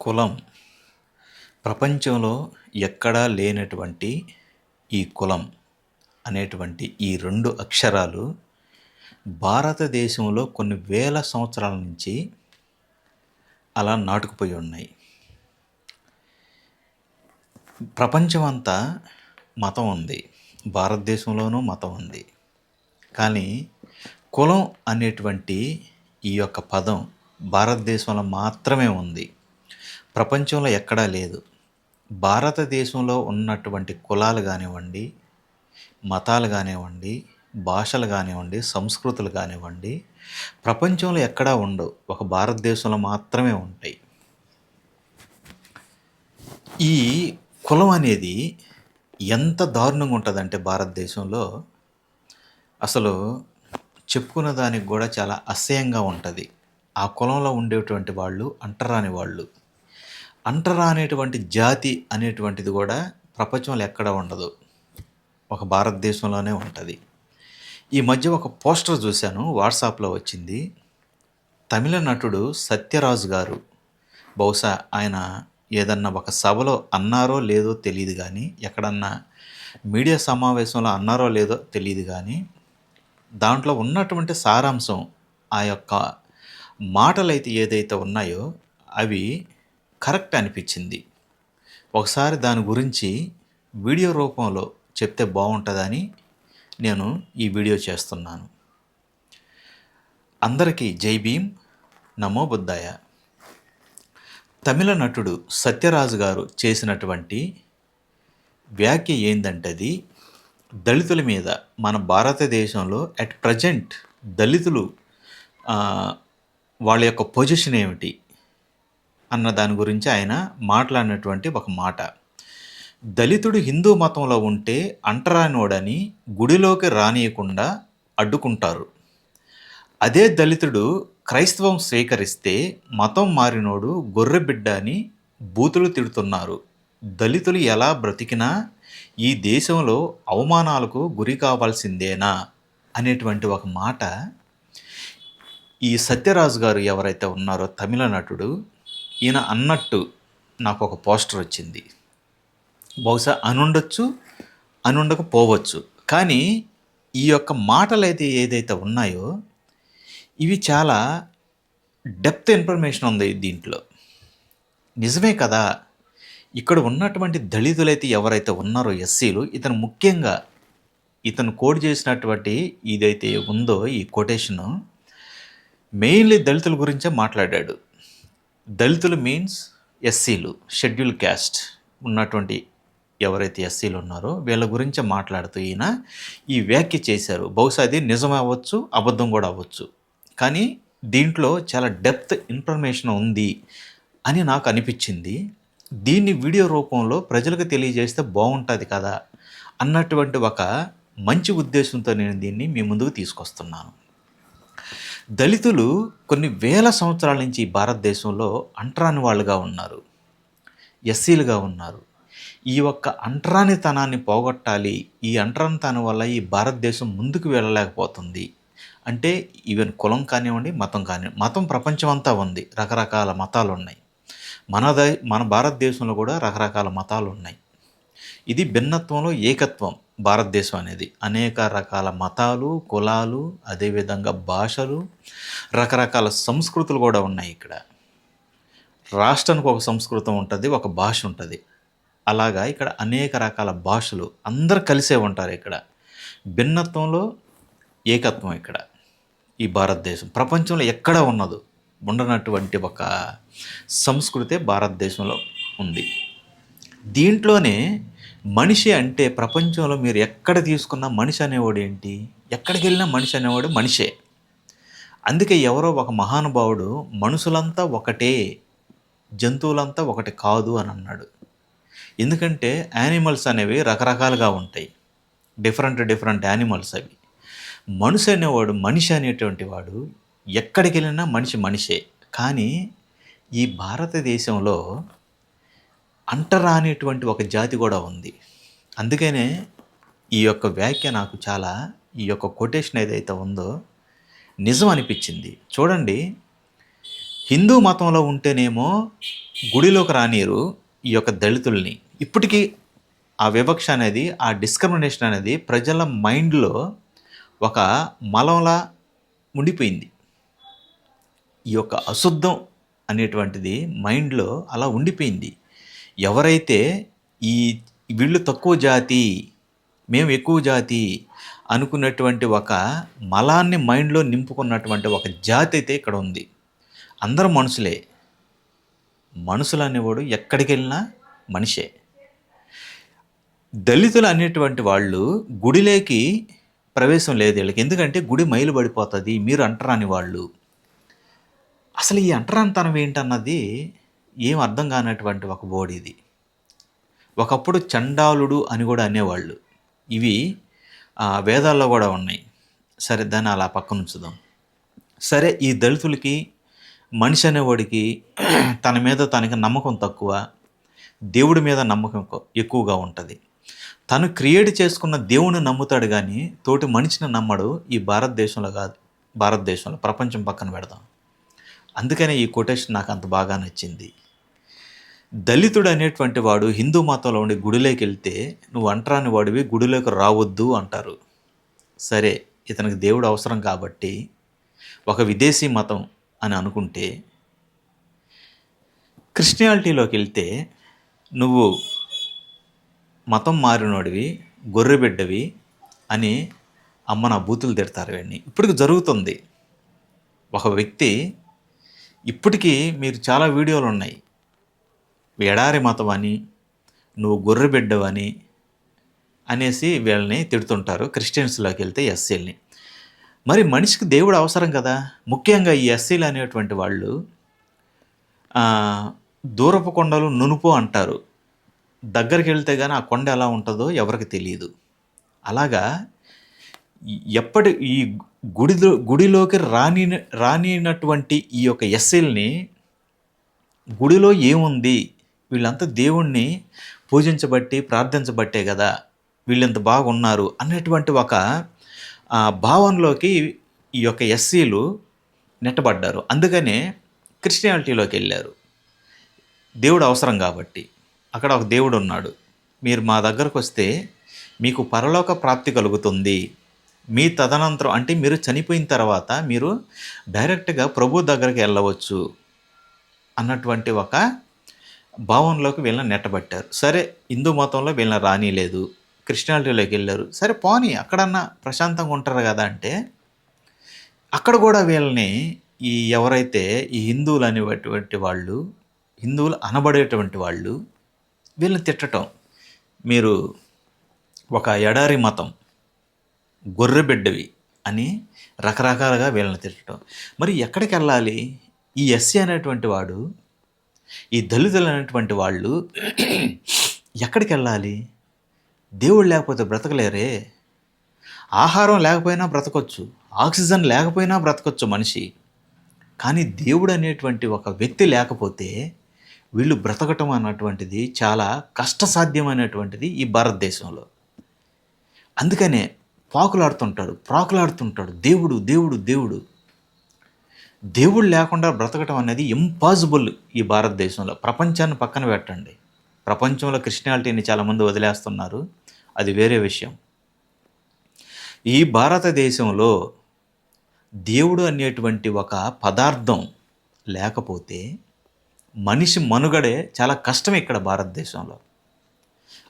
కులం ప్రపంచంలో ఎక్కడా లేనటువంటి ఈ కులం అనేటువంటి ఈ 2 అక్షరాలు భారతదేశంలో కొన్ని వేల సంవత్సరాల నుంచి అలా నాటుకుపోయి ఉన్నాయి. ప్రపంచమంతా మతం ఉంది. భారతదేశంలోనూ మతం ఉంది. కానీ కులం అనేటువంటి ఈ యొక్క పదం భారతదేశంలో మాత్రమే ఉంది. ప్రపంచంలో ఎక్కడా లేదు. భారతదేశంలో ఉన్నటువంటి కులాలు కానివ్వండి, మతాలు కానివ్వండి, భాషలు కానివ్వండి, సంస్కృతులు కానివ్వండి, ప్రపంచంలో ఎక్కడా ఉండవు. ఒక భారతదేశంలో మాత్రమే ఉంటాయి. ఈ కులం అనేది ఎంత దారుణంగా ఉంటుందంటే భారతదేశంలో అసలు చెప్పుకున్న దానికి కూడా చాలా అసహ్యంగా ఉంటుంది. ఆ కులంలో ఉండేటువంటి వాళ్ళు అంటరాని వాళ్ళు. అంటరానేటువంటి జాతి అనేటువంటిది కూడా ప్రపంచంలో ఎక్కడ ఉండదు. ఒక భారతదేశంలోనే ఉంటుంది. ఈ మధ్య ఒక పోస్టర్ చూశాను, వాట్సాప్లో వచ్చింది. తమిళ నటుడు సత్యరాజు గారు, బహుశా ఆయన ఏదన్నా ఒక సభలో అన్నారో లేదో తెలియదు కానీ, ఎక్కడన్నా మీడియా సమావేశంలో అన్నారో లేదో తెలియదు కానీ, దాంట్లో ఉన్నటువంటి సారాంశం, ఆ యొక్క మాటలైతే ఏదైతే ఉన్నాయో అవి కరెక్ట్ అనిపించింది. ఒకసారి దాని గురించి వీడియో రూపంలో చెప్తే బాగుంటుందని నేను ఈ వీడియో చేస్తున్నాను. అందరికీ జై భీమ్, నమో బుద్ధాయ. తమిళ నటుడు సత్యరాజు గారు చేసినటువంటి వ్యాఖ్య ఏందంటే, అది దళితుల మీద మన భారతదేశంలో అట్ ప్రజెంట్ దళితులు వాళ్ళ యొక్క పొజిషన్ ఏమిటి అన్న దాని గురించి ఆయన మాట్లాడినటువంటి ఒక మాట. దళితుడు హిందూ మతంలో ఉంటే అంటరానోడని గుడిలోకి రానియకుండా అడ్డుకుంటారు. అదే దళితుడు క్రైస్తవం స్వీకరిస్తే మతం మారినోడు గొర్రెబిడ్డ అని బూతులు తిడుతున్నారు. దళితులు ఎలా బ్రతికినా ఈ దేశంలో అవమానాలకు గురి కావాల్సిందేనా అనేటువంటి ఒక మాట ఈ సత్యరాజు గారు ఎవరైతే ఉన్నారో తమిళ నటుడు, ఈయన అన్నట్టు నాకు ఒక పోస్టర్ వచ్చింది. బహుశా అనుండొచ్చు, అనుండకపోవచ్చు. కానీ ఈ యొక్క మాటలు అయితే ఏదైతే ఉన్నాయో ఇవి చాలా డెప్త్ ఇన్ఫర్మేషన్ ఉంది దీంట్లో. నిజమే కదా. ఇక్కడ ఉన్నటువంటి దళితులైతే ఎవరైతే ఉన్నారో ఎస్సీలు, ఇతను ముఖ్యంగా ఇతను కోడ్ చేసినటువంటి ఇదైతే ఉందో ఈ కొటేషను మెయిన్లీ దళితుల గురించే మాట్లాడాడు. దళితులు మీన్స్ ఎస్సీలు, షెడ్యూల్ క్యాస్ట్ ఉన్నటువంటి ఎవరైతే ఎస్సీలు ఉన్నారో వీళ్ళ గురించే మాట్లాడుతూ ఈయన ఈ వ్యాఖ్య చేశారు. బహుశా అది నిజం అవ్వచ్చు, అబద్ధం కూడా అవ్వచ్చు. కానీ దీంట్లో చాలా డెప్త్ ఇన్ఫర్మేషన్ ఉంది అని నాకు అనిపించింది. దీన్ని వీడియో రూపంలో ప్రజలకు తెలియజేస్తే బాగుంటుంది కదా అన్నటువంటి ఒక మంచి ఉద్దేశంతో నేను దీన్ని మీ ముందుకు తీసుకొస్తున్నాను. దళితులు కొన్ని వేల సంవత్సరాల నుంచి భారతదేశంలో అంటరాని వాళ్ళుగా ఉన్నారు, ఎస్సీలుగా ఉన్నారు. ఈ ఒక్క అంటరానితనాన్ని పోగొట్టాలి. ఈ అంటరానితనం వల్ల ఈ భారతదేశం ముందుకు వెళ్ళలేకపోతుంది. అంటే ఈవెన్ కులం కానివ్వండి, మతం కానివ్వండి. మతం ప్రపంచం అంతా ఉంది, రకరకాల మతాలు ఉన్నాయి. మన భారతదేశంలో కూడా రకరకాల మతాలు ఉన్నాయి. ఇది భిన్నత్వంలో ఏకత్వం. భారతదేశం అనేది అనేక రకాల మతాలు, కులాలు, అదేవిధంగా భాషలు, రకరకాల సంస్కృతులు కూడా ఉన్నాయి. ఇక్కడ రాష్ట్రానికి ఒక సంస్కృతం ఉంటుంది, ఒక భాష ఉంటుంది. అలాగా ఇక్కడ అనేక రకాల భాషలు అందరు కలిసే ఉంటారు. ఇక్కడ భిన్నత్వంలో ఏకత్వం. ఇక్కడ ఈ భారతదేశం ప్రపంచంలో ఎక్కడ ఉండనటువంటి ఒక సంస్కృతే భారతదేశంలో ఉంది. దీంట్లోనే మనిషి అంటే ప్రపంచంలో మీరు ఎక్కడ తీసుకున్న మనిషి అనేవాడు ఏంటి? ఎక్కడికి వెళ్ళినా మనిషి అనేవాడు మనిషే. అందుకే ఎవరో ఒక మహానుభావుడు మనుషులంతా ఒకటే, జంతువులంతా ఒకటి కాదు అని అన్నాడు. ఎందుకంటే యానిమల్స్ అనేవి రకరకాలుగా ఉంటాయి, డిఫరెంట్ యానిమల్స్ అవి. మనిషి అనేటువంటి వాడు ఎక్కడికి వెళ్ళినా మనిషే. కానీ ఈ భారతదేశంలో అంటరానిటువంటి ఒక జాతి కూడా ఉంది. అందుకనే ఈ యొక్క వ్యాఖ్య నాకు చాలా, ఈ యొక్క కొటేషన్ ఏదైతే ఉందో నిజం అనిపించింది. చూడండి, హిందూ మతంలో ఉంటేనేమో గుడిలోకి రానీరు ఈ యొక్క దళితుల్ని. ఇప్పటికీ ఆ వివక్ష అనేది, ఆ డిస్క్రిమినేషన్ అనేది ప్రజల మైండ్‌లో ఒక మలంలా ఉండిపోయింది. ఈ యొక్క అశుద్ధం అనేటువంటిది మైండ్‌లో అలా ఉండిపోయింది. ఎవరైతే ఈ వీళ్ళు తక్కువ జాతి, మేము ఎక్కువ జాతి అనుకున్నటువంటి ఒక మలాన్ని మైండ్‌లో నింపుకున్నటువంటి ఒక జాతి అయితే ఇక్కడ ఉంది. అందరూ మనుషులే. మనుషులు అనేవాడు ఎక్కడికెళ్ళినా మనిషే. దళితులు అనేటువంటి వాళ్ళు గుడిలోకి ప్రవేశం లేదు వీళ్ళకి. ఎందుకంటే గుడి మైలు పడిపోతుంది, మీరు అంటరాని వాళ్ళు. అసలు ఈ అంటరానితనం ఏంటన్నది ఏం అర్థం కానటువంటి ఒక బోర్డు ఇది. ఒకప్పుడు చండాలుడు అని కూడా అనేవాళ్ళు. ఇవి వేదాల్లో కూడా ఉన్నాయి. సరే, దాన్ని అలా పక్కన ఉంచుదాం. సరే, ఈ దళితులకి మనిషి అనేవాడికి తన మీద తనకి నమ్మకం తక్కువ, దేవుడి మీద నమ్మకం ఎక్కువగా ఉంటుంది. తను క్రియేట్ చేసుకున్న దేవుని నమ్ముతాడు కానీ తోటి మనిషిని నమ్మడు. ఈ భారతదేశంలో కాదు, భారతదేశంలో, ప్రపంచం పక్కన పెడదాం. అందుకనే ఈ కొటేషన్ నాకు అంత బాగా నచ్చింది. దళితుడు అనేటువంటి వాడు హిందూ మతంలో ఉండి గుడిలోకి వెళ్తే నువ్వు అంటరాని వాడివి, గుడిలోకి రావద్దు అంటారు. సరే, ఇతనికి దేవుడు అవసరం కాబట్టి ఒక విదేశీ మతం అని అనుకుంటే, క్రిస్టియానిటీలోకి వెళ్తే నువ్వు మతం మారినోడివి, గొర్రెబిడ్డవి అని అమ్మ నా బూతులు తిడతారు. ఇవన్నీ ఇప్పటికి జరుగుతుంది. ఒక వ్యక్తి, ఇప్పటికీ మీరు చాలా వీడియోలు ఉన్నాయి, ఎడారి మతం అని, నువ్వు గొర్రెబిడ్డవని అనేసి వీళ్ళని తిడుతుంటారు. క్రిస్టియన్స్లోకి వెళ్తే ఎస్సీలని. మరి మనిషికి దేవుడు అవసరం కదా. ముఖ్యంగా ఈ ఎస్సీలు అనేటువంటి వాళ్ళు దూరపు కొండలు నునుపు అంటారు. దగ్గరికి వెళ్తే కానీ ఆ కొండ ఎలా ఉంటుందో ఎవరికి తెలియదు. అలాగా ఈ గుడిలోకి రానినటువంటి ఈ యొక్క ఎస్సీలని గుడిలో ఏముంది, వీళ్ళంతా దేవుణ్ణి పూజించబట్టి ప్రార్థించబట్టే కదా వీళ్ళంత బాగున్నారు అన్నటువంటి ఒక భావనలోకి ఈ యొక్క ఎస్సీలు నెట్టబడ్డారు. అందుకనే క్రిస్టియానిటీలోకి వెళ్ళారు. దేవుడు అవసరం కాబట్టి. అక్కడ ఒక దేవుడు ఉన్నాడు, మీరు మా దగ్గరకు వస్తే మీకు పరలోక ప్రాప్తి కలుగుతుంది, మీ తదనంతరం అంటే మీరు చనిపోయిన తర్వాత మీరు డైరెక్ట్గా ప్రభు దగ్గరికి వెళ్ళవచ్చు అన్నటువంటి ఒక భావనలోకి వీళ్ళని నెట్టబట్టారు. సరే, హిందూ మతంలో వీళ్ళని రానిలేదు, క్రిస్టియానిటీలోకి వెళ్ళారు. సరే పోనీ, అక్కడన్నా ప్రశాంతంగా ఉంటారు కదా అంటే, అక్కడ కూడా వీళ్ళని ఎవరైతే ఈ హిందువులు అనేటువంటి వాళ్ళు, హిందువులు అనబడేటువంటి వాళ్ళు వీళ్ళని తిట్టడం, మీరు ఒక ఎడారి మతం, గొర్రెబిడ్డవి అని రకరకాలుగా వీళ్ళని తిట్టడం. మరి ఎక్కడికి వెళ్ళాలి? ఈ ఎస్సీ అనేటువంటి వాడు, ఈ దళితులు అనేటువంటి వాళ్ళు ఎక్కడికి వెళ్ళాలి? దేవుడు లేకపోతే బ్రతకలేరే. ఆహారం లేకపోయినా బ్రతకొచ్చు, ఆక్సిజన్ లేకపోయినా బ్రతకొచ్చు మనిషి. కానీ దేవుడు అనేటువంటి ఒక వ్యక్తి లేకపోతే వీళ్ళు బ్రతకటం అన్నటువంటిది చాలా కష్టసాధ్యమైనటువంటిది ఈ భారతదేశంలో. అందుకనే ప్రాకులాడుతుంటాడు దేవుడు దేవుడు దేవుడు. దేవుడు లేకుండా బ్రతకటం అనేది ఇంపాసిబుల్ ఈ భారతదేశంలో. ప్రపంచాన్ని పక్కన పెట్టండి, ప్రపంచంలో క్రిస్టియానిటీని చాలామంది వదిలేస్తున్నారు, అది వేరే విషయం. ఈ భారతదేశంలో దేవుడు అనేటువంటి ఒక పదార్థం లేకపోతే మనిషి మనుగడే చాలా కష్టం ఇక్కడ భారతదేశంలో.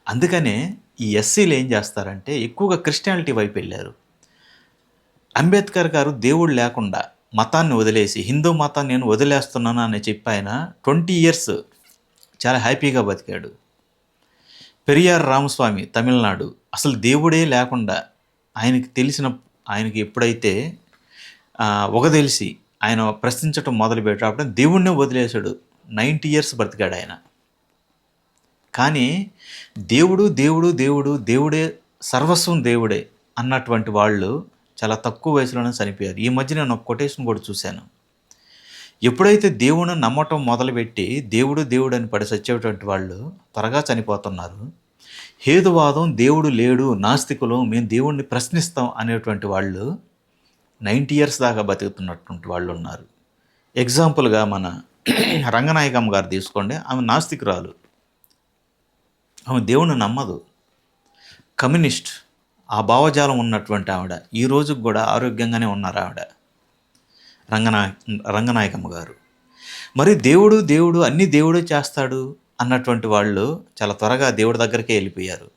అందుకనే ఈ ఎస్సీలు ఏం చేస్తారంటే ఎక్కువగా క్రిస్టియానిటీ వైపు వెళ్ళారు. అంబేద్కర్ గారు దేవుడు లేకుండా మతాన్ని వదిలేసి హిందూ మతాన్ని నేను వదిలేస్తున్నాను అని చెప్పి ఆయన 20 years చాలా హ్యాపీగా బతికాడు. పెరియార్ రామస్వామి తమిళనాడు, అసలు దేవుడే లేకుండా ఆయనకి ఎప్పుడైతే తెలిసి ఆయన ప్రశ్నించడం మొదలుపెట్టినప్పుడు దేవుడినే వదిలేశాడు. 90 years బ్రతికాడు ఆయన. కానీ దేవుడు దేవుడు దేవుడు దేవుడే సర్వస్వం దేవుడే అన్నటువంటి వాళ్ళు చాలా తక్కువ వయసులోనే చనిపోయారు. ఈ మధ్య నేను ఒక కొటేషన్ కూడా చూశాను. ఎప్పుడైతే దేవుని నమ్మటం మొదలుపెట్టి దేవుడు దేవుడు అని పడి చచ్చేటువంటి వాళ్ళు త్వరగా చనిపోతున్నారు. హేతువాదం, దేవుడు లేడు, నాస్తికులు, మేము దేవుడిని ప్రశ్నిస్తాం అనేటువంటి వాళ్ళు 90 years దాకా బతుకుతున్నటువంటి వాళ్ళు ఉన్నారు. ఎగ్జాంపుల్‌గా మన రంగనాయకమ్మ గారు తీసుకోండి. ఆమె నాస్తికురాలు. ఆమె దేవుడిని నమ్మదు. కమ్యూనిస్ట్. ఆ భావజాలం ఉన్నటువంటి ఆవిడ. ఈ రోజుకి గూడా ఆరోగ్యంగానే ఉన్నారావిడ. రంగనాయ రంగనాయకమ్మ గారు. మరి దేవుడు, దేవుడు అన్నీ దేవుడే చేస్తాడు అన్నటువంటి వాళ్ళు చాలా త్వరగా దేవుడి దగ్గరికే ఎళ్ళిపోయారు.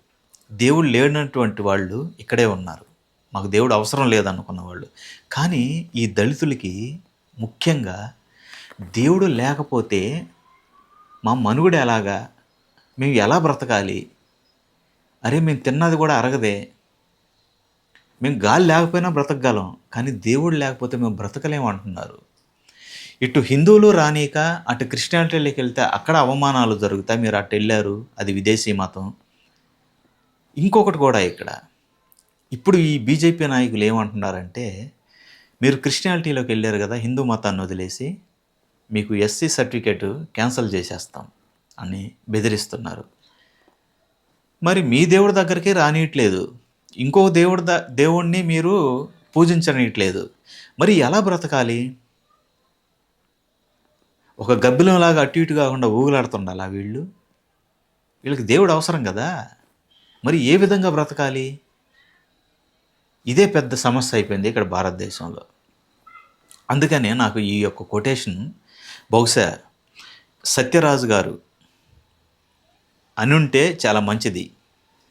దేవుడు లేనటువంటి వాళ్ళు ఇక్కడే ఉన్నారు. మాకు దేవుడు అవసరం లేదనుకున్న వాళ్ళు. కానీ ఈ దళితులకి ముఖ్యంగా దేవుడు లేకపోతే మా మనుగడ ఎలాగా? మేము ఎలా బ్రతకాలి? అరే! మేము తిన్నది కూడా అరగదే. మేము గాలి లేకపోయినా బ్రతకగలం. కానీ దేవుడు లేకపోతే మేము బ్రతకలేము అంటున్నారు. ఇటు హిందువులు రానీక, అటు క్రిస్టియానిటీలోకెళ్తే అక్కడ అవమానాలు జరుగుతాయి. మీరు అటెళ్లారు, అది విదేశీ మతం. ఇంకొకటి కూడా ఇక్కడ. ఇప్పుడు ఈ బీజేపీ నాయకులు ఏమంటున్నారంటే, మీరు క్రిస్టియానిటీలోకి వెళ్ళారు కదా, హిందూ మతాన్ని వదిలేసి, మీకు ఎస్సీ సర్టిఫికేట్ క్యాన్సిల్ చేసేస్తాం అని బెదిరిస్తున్నారు. మరి మీ దేవుడి దగ్గరికి రానియట్లేదు. ఇంకో దేవుడిని మీరు పూజించనియట్లేదు. మరి ఎలా బ్రతకాలి? ఒక గబ్బిలంలాగా అటు ఇటు కాకుండా ఊగులాడుతుండాలా వీళ్ళు? వీళ్ళకి దేవుడు అవసరం కదా! మరి ఏ విధంగా బ్రతకాలి? ఇదే పెద్ద సమస్య అయిపోయింది ఇక్కడ భారతదేశంలో. అందుకనే నాకు ఈ యొక్క కొటేషన్ బహుశా సత్యరాజు గారు అనుంటే చాలా మంచిది.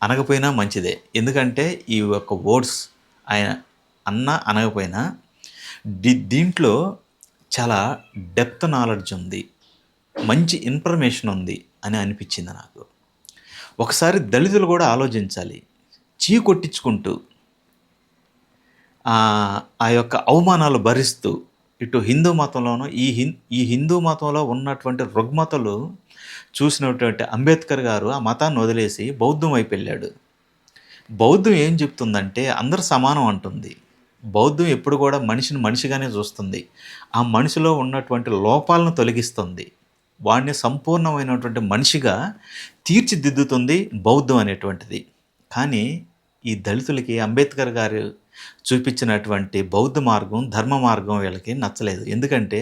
అనకపోయినా మంచిదే. ఎందుకంటే ఈ యొక్క వర్డ్స్ ఆయన అనకపోయినా దీంట్లో చాలా డెప్త్ నాలెడ్జ్ ఉంది. మంచి ఇన్ఫర్మేషన్ ఉంది అని అనిపించింది నాకు. ఒకసారి దళితులు కూడా ఆలోచించాలి. కొట్టించుకుంటూ ఆ యొక్క అవమానాలు భరిస్తూ ఇటు హిందూ మతంలోనూ ఈ హిందూ మతంలో ఉన్నటువంటి రుగ్మతలు చూసినటువంటి అంబేద్కర్ గారు ఆ మతాన్ని వదిలేసి బౌద్ధం వైపు వెళ్ళాడు. బౌద్ధం ఏం చెప్తుందంటే అందరూ సమానం అంటుంది. బౌద్ధం ఎప్పుడు కూడా మనిషిని మనిషిగానే చూస్తుంది. ఆ మనిషిలో ఉన్నటువంటి లోపాలను తొలగిస్తుంది. వాడిని సంపూర్ణమైనటువంటి మనిషిగా తీర్చిదిద్దుతుంది బౌద్ధం అనేటువంటిది. కానీ ఈ దళితులకి అంబేద్కర్ గారు చూపించినటువంటి బౌద్ధ మార్గం, ధర్మ మార్గం వీళ్ళకి నచ్చలేదు. ఎందుకంటే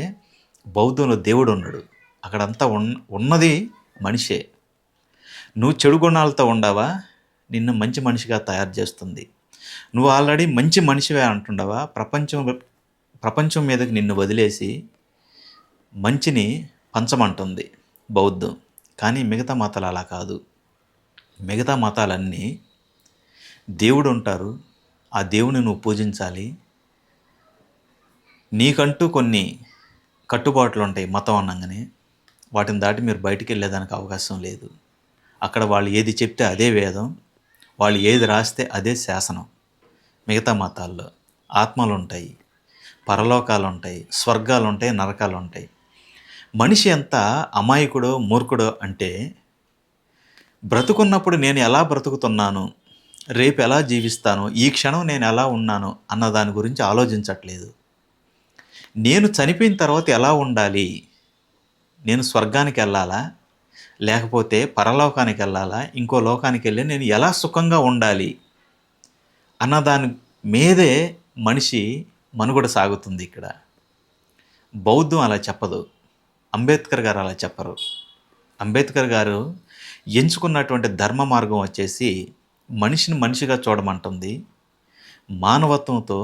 బౌద్ధంలో దేవుడు ఉన్నాడు. అక్కడంతా ఉన్నది మనిషే. నువ్వు చెడు గుణాలతో ఉండవా, నిన్ను మంచి మనిషిగా తయారు చేస్తుంది. నువ్వు ఆల్రెడీ మంచి మనిషివే అంటుండవా, ప్రపంచం మీదకి నిన్ను వదిలేసి మంచిని పంచమంటుంది బౌద్ధం. కానీ మిగతా మతాలు అలా కాదు. మిగతా మతాలన్నీ దేవుడు ఉంటారు, ఆ దేవుని నువ్వు పూజించాలి. నీకంటూ కొన్ని కట్టుబాట్లు ఉంటాయి మతం అనగానే. వాటిని దాటి మీరు బయటికి వెళ్ళేదానికి అవకాశం లేదు. అక్కడ వాళ్ళు ఏది చెప్తే అదే వేదం, వాళ్ళు ఏది రాస్తే అదే శాసనం. మిగతా మతాల్లో ఆత్మలు ఉంటాయి, పరలోకాలు ఉంటాయి, స్వర్గాలు ఉంటాయి, నరకాలు ఉంటాయి. మనిషి ఎంత అమాయకుడో మూర్ఖుడో అంటే, బ్రతుకున్నప్పుడు నేను ఎలా బ్రతుకుతున్నాను, రేపు ఎలా జీవిస్తాను, ఈ క్షణం నేను ఎలా ఉన్నాను అన్న దాని గురించి ఆలోచించట్లేదు. నేను చనిపోయిన తర్వాత ఎలా ఉండాలి, నేను స్వర్గానికి వెళ్ళాలా, లేకపోతే పరలోకానికి వెళ్ళాలా, ఇంకో లోకానికి వెళ్ళి నేను ఎలా సుఖంగా ఉండాలి అన్న దాని మీదే మనిషి మనుగడ సాగుతుంది ఇక్కడ. బౌద్ధం అలా చెప్పదు. అంబేద్కర్ గారు అలా చెప్పరు. అంబేద్కర్ గారు ఎంచుకున్నటువంటి ధర్మ మార్గం వచ్చేసి మనిషిని మనిషిగా చూడమంటుంది, మానవత్వంతో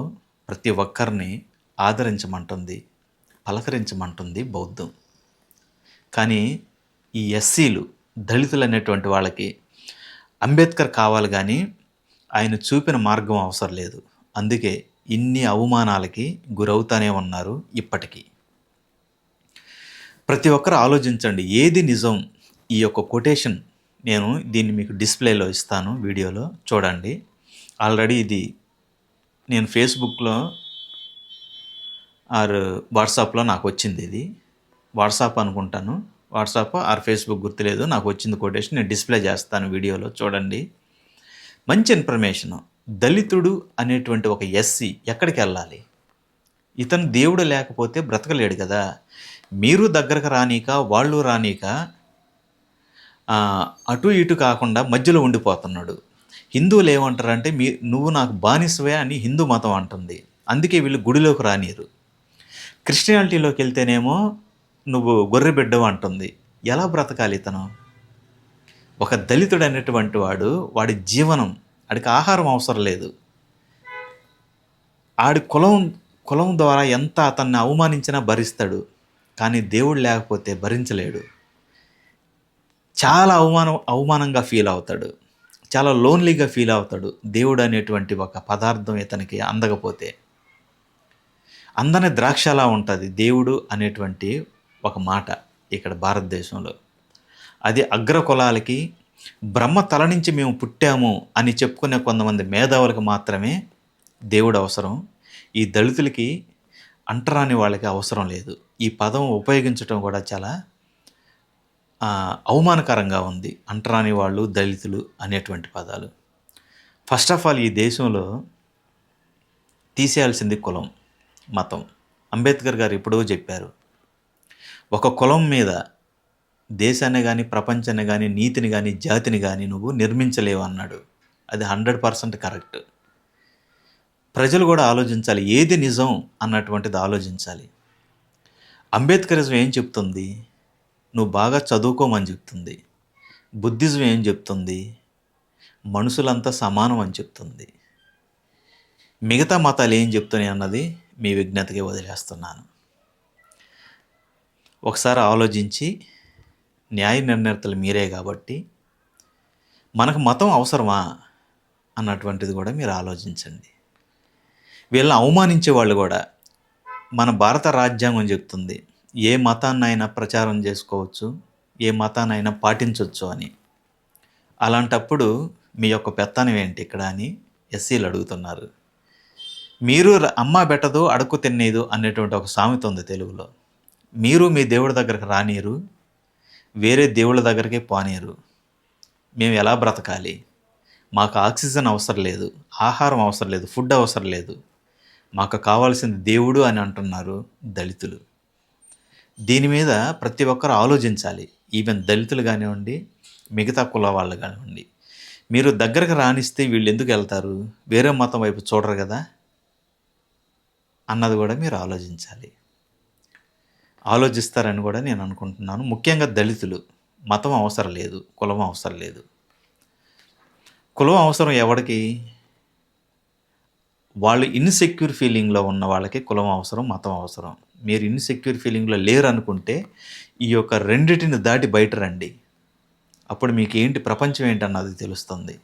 ప్రతి ఒక్కరిని ఆదరించమంటుంది, పలకరించమంటుంది బౌద్ధం. కానీ ఈ ఎస్సీలు, దళితులు అనేటువంటి వాళ్ళకి అంబేద్కర్ కావాలి కానీ ఆయన చూపిన మార్గం అవసరం లేదు. అందుకే ఇన్ని అవమానాలకి గురవుతానే ఉన్నారు ఇప్పటికీ. ప్రతి ఒక్కరు ఆలోచించండి, ఏది నిజం. ఈ యొక్క కొటేషన్ నేను దీన్ని మీకు డిస్ప్లేలో ఇస్తాను, వీడియోలో చూడండి. ఆల్రెడీ ఇది నేను ఫేస్బుక్లో ఆర్ వాట్సాప్లో నాకు వచ్చింది. ఇది వాట్సాప్ అనుకుంటాను, వాట్సాప్ ఆర్ ఫేస్బుక్ గుర్తులేదు, నాకు వచ్చింది కొటేషన్. నేను డిస్ప్లే చేస్తాను వీడియోలో చూడండి. మంచి ఇన్ఫర్మేషను. దళితుడు అనేటువంటి ఒక ఎస్సీ ఎక్కడికి వెళ్ళాలి? ఇతను దేవుడు లేకపోతే బ్రతకలేడు కదా. మీరు దగ్గరకు రానీక, వాళ్ళు రానీక అటు ఇటు కాకుండా మధ్యలో ఉండిపోతున్నాడు. హిందువులు ఏమంటారంటే, నువ్వు నాకు బానిసవే అని హిందూ మతం అంటుంది. అందుకే వీళ్ళు గుడిలోకి రానియరు. క్రిస్టియానిటీలోకి వెళ్తేనేమో నువ్వు గొర్రె బిడ్డవు అంటుంది. ఎలా బ్రతకాలి ఇతను? ఒక దళితుడు అనేటువంటి వాడు, వాడి జీవనం, ఆడికి ఆహారం అవసరం లేదు. ఆడి కులం ద్వారా ఎంత అతన్ని అవమానించినా భరిస్తాడు. కానీ దేవుడు లేకపోతే భరించలేడు. చాలా అవమానంగా ఫీల్ అవుతాడు. చాలా లోన్లీగా ఫీల్ అవుతాడు. దేవుడు అనేటువంటి ఒక పదార్థం ఇతనికి అందకపోతే. అందని ద్రాక్షలా ఉంటుంది దేవుడు అనేటువంటి ఒక మాట ఇక్కడ భారతదేశంలో. అది అగ్ర కులాలకి, బ్రహ్మ తల నుంచి మేము పుట్టాము అని చెప్పుకునే కొంతమంది మేధావులకు మాత్రమే దేవుడు అవసరం. ఈ దళితులకి, అంటరాని వాళ్ళకి అవసరం లేదు. ఈ పదం ఉపయోగించడం కూడా చాలా అవమానకరంగా ఉంది. అంటరాని వాళ్ళు, దళితులు అనేటువంటి పదాలు. ఫస్ట్ ఆఫ్ ఆల్ ఈ దేశంలో తీసేయాల్సింది కులం, మతం. అంబేద్కర్ గారు ఎప్పుడో చెప్పారు, ఒక కులం మీద దేశాన్ని కానీ, ప్రపంచాన్ని కానీ, నీతిని కానీ, జాతిని కానీ నువ్వు నిర్మించలేవు అన్నాడు. అది 100% కరెక్ట్. ప్రజలు కూడా ఆలోచించాలి, ఏది నిజం అన్నటువంటిది ఆలోచించాలి. అంబేద్కరిజం ఏం చెప్తుంది? నువ్వు బాగా చదువుకోమని చెప్తుంది. బుద్ధిజం ఏం చెప్తుంది? మనుషులంతా సమానం అని చెప్తుంది. మిగతా మతాలు ఏం చెప్తున్నాయి అన్నది మీ విజ్ఞతకి వదిలేస్తున్నాను. ఒకసారి ఆలోచించి, న్యాయ నిర్ణేతలు మీరే కాబట్టి మనకు మతం అవసరమా అన్నటువంటిది కూడా మీరు ఆలోచించండి. వీళ్ళని అవమానించే వాళ్ళు కూడా, మన భారత రాజ్యాంగం చెప్తుంది ఏ మతాన్నైనా ప్రచారం చేసుకోవచ్చు, ఏ మతాన్నైనా పాటించవచ్చు అని. అలాంటప్పుడు మీ యొక్క పెత్తనం ఏంటి ఇక్కడ అని ఎస్సీలు అడుగుతున్నారు. మీరు అమ్మ పెట్టదు అడుక్కు తినేదు అనేటువంటి ఒక సామెత ఉంది తెలుగులో. మీరు మీ దేవుడి దగ్గరకు రానీరు, వేరే దేవుళ్ళ దగ్గరికి పోనీరు. మేము ఎలా బ్రతకాలి? మాకు ఆక్సిజన్ అవసరం లేదు, ఆహారం అవసరం లేదు, ఫుడ్ అవసరం లేదు, మాకు కావాల్సింది దేవుడు అని అంటున్నారు దళితులు. దీని మీద ప్రతి ఒక్కరు ఆలోచించాలి. ఈవెన్ దళితులు కానివ్వండి, మిగతా కుల వాళ్ళు కానివ్వండి. మీరు దగ్గరకు రానిస్తే వీళ్ళు ఎందుకు వెళ్తారు? వేరే మతం వైపు చూడరు కదా అన్నది కూడా మీరు ఆలోచించాలి. ఆలోచిస్తారని కూడా నేను అనుకుంటున్నాను. ముఖ్యంగా దళితులు. మతం అవసరం లేదు, కులం అవసరం లేదు. కులం అవసరం ఎవరికి? వాళ్ళు ఇన్సెక్యూర్ ఫీలింగ్లో ఉన్న వాళ్ళకి కులం అవసరం, మతం అవసరం. మీరు ఇన్సెక్యూర్ ఫీలింగ్లో లేరు అనుకుంటే ఈ యొక్క రెండిటిని దాటి బయట రండి. అప్పుడు మీకు ఏంటి, ప్రపంచం ఏంటన్నది తెలుస్తుంది.